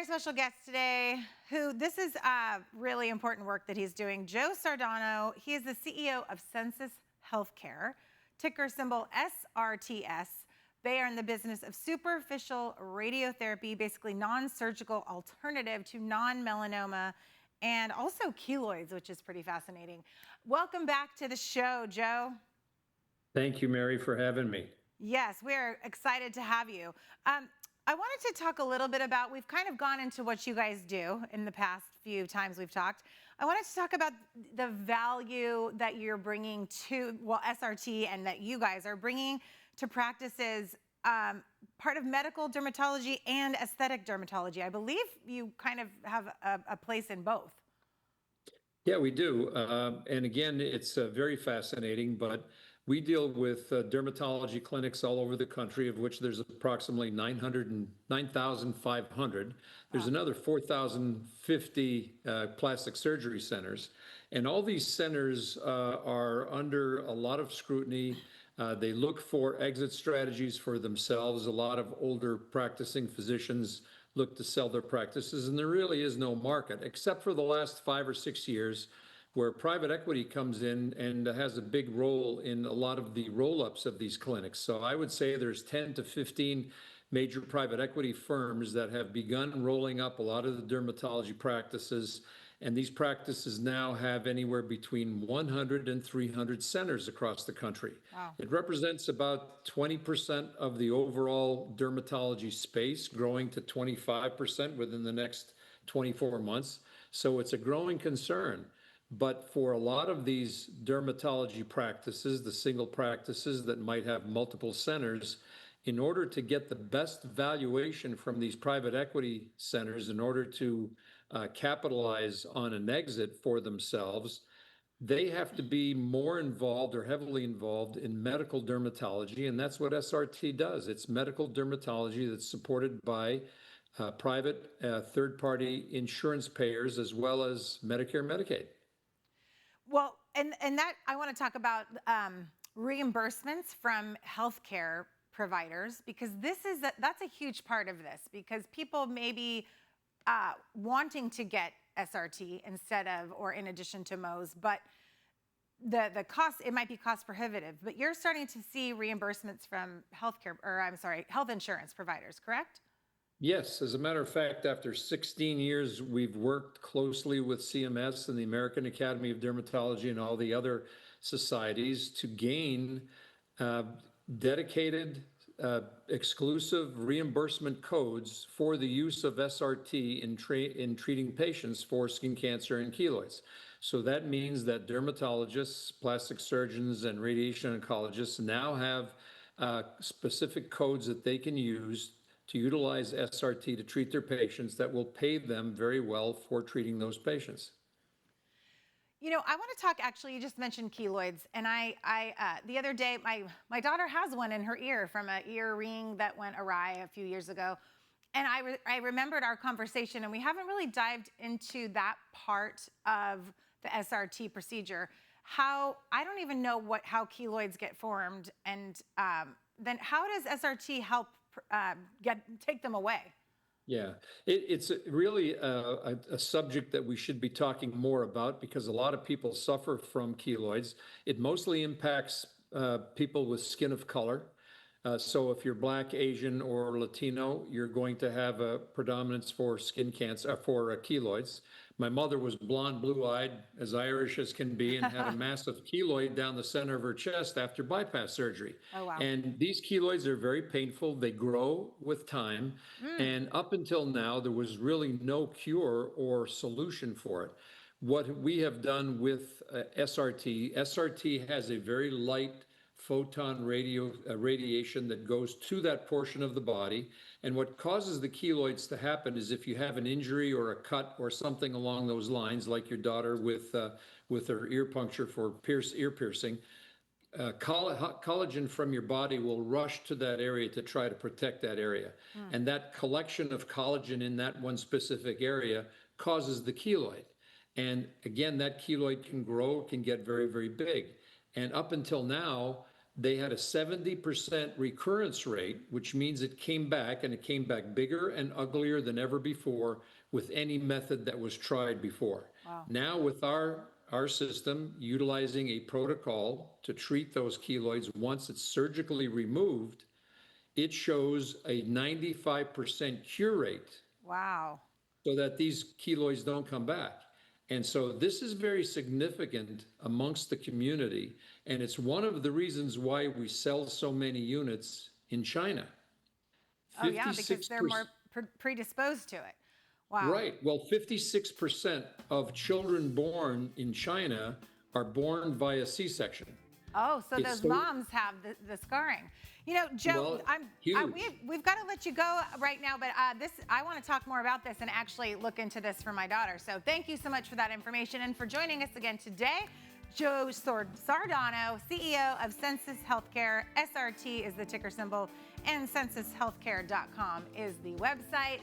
special guest today, this is really important work that he's doing. Joe Sardano, he is the CEO of Sensus Healthcare, ticker symbol SRTS. They are in the business of superficial radiotherapy, basically non-surgical alternative to non-melanoma and also keloids, which is pretty fascinating. Welcome back to the show, Joe. Thank you, Mary, for having me. Yes, we're excited to have you. I wanted to talk a little bit about, we've kind of gone into what you guys do in the past few times we've talked. I wanted to talk about the value that you're bringing to, well, SRT and that you guys are bringing to practices, part of medical dermatology and aesthetic dermatology. I believe you kind of have a place in both. Yeah, we do. And again, it's very fascinating, but we deal with dermatology clinics all over the country, of which there's approximately 9,500. There's another 4,050 plastic surgery centers. And all these centers are under a lot of scrutiny. They look for exit strategies for themselves. A lot of older practicing physicians look to sell their practices, and there really is no market, except for the last 5 or 6 years, where private equity comes in and has a big role in a lot of the roll-ups of these clinics. So I would say there's 10 to 15 major private equity firms that have begun rolling up a lot of the dermatology practices, and these practices now have anywhere between 100 and 300 centers across the country. Wow. It represents about 20% of the overall dermatology space, growing to 25% within the next 24 months. So it's a growing concern. But for a lot of these dermatology practices, the single practices that might have multiple centers, in order to get the best valuation from these private equity centers, in order to capitalize on an exit for themselves, they have to be more involved or heavily involved in medical dermatology. And that's what SRT does. It's medical dermatology that's supported by private third-party insurance payers, as well as Medicare, Medicaid. Well, and that I want to talk about reimbursements from healthcare providers, because that's a huge part of this, because people may be wanting to get SRT instead of, or in addition to Mohs, but the cost, it might be cost prohibitive, but you're starting to see reimbursements from health insurance providers, correct? Yes, as a matter of fact, after 16 years, we've worked closely with CMS and the American Academy of Dermatology and all the other societies to gain dedicated, exclusive reimbursement codes for the use of SRT in treating patients for skin cancer and keloids. So that means that dermatologists, plastic surgeons, and radiation oncologists now have specific codes that they can use to utilize SRT to treat their patients that will pay them very well for treating those patients. You know, I want to talk, actually, you just mentioned keloids, and I the other day, my daughter has one in her ear from an ear ring that went awry a few years ago. And I remembered our conversation, and we haven't really dived into that part of the SRT procedure. I don't even know how keloids get formed, and then how does SRT help take them away? Yeah, it's really a subject that we should be talking more about, because a lot of people suffer from keloids. It mostly impacts people with skin of color. So if you're Black, Asian, or Latino, you're going to have a predominance for skin cancer, for keloids. My mother was blonde, blue-eyed, as Irish as can be, and had a massive keloid down the center of her chest after bypass surgery. Oh, wow. And these keloids are very painful. They grow with time. And up until now, there was really no cure or solution for it. What we have done with SRT has a very light photon radiation that goes to that portion of the body. And what causes the keloids to happen is if you have an injury or a cut or something along those lines, like your daughter with her ear puncture for ear piercing, collagen from your body will rush to that area to try to protect that area. And that collection of collagen in that one specific area causes the keloid. And again, that keloid can grow, can get very, very big. And up until now, they had a 70% recurrence rate, which means it came back, and it came back bigger and uglier than ever before with any method that was tried before. Wow. Now, with our system utilizing a protocol to treat those keloids once it's surgically removed, it shows a 95% cure rate Wow. so that these keloids don't come back. And so this is very significant amongst the community. And it's one of the reasons why we sell so many units in China. Oh, yeah, because they're 56%, more predisposed to it. Wow. right. Well, 56% of children born in China are born via C-section. Oh, so It's those so, moms have the scarring. You know, Joe, well, huge. we've got to let you go right now, but I want to talk more about this and actually look into this for my daughter. So thank you so much for that information and for joining us again today. Joe Sardano, CEO of Sensus Healthcare. SRT is the ticker symbol, and sensushealthcare.com is the website.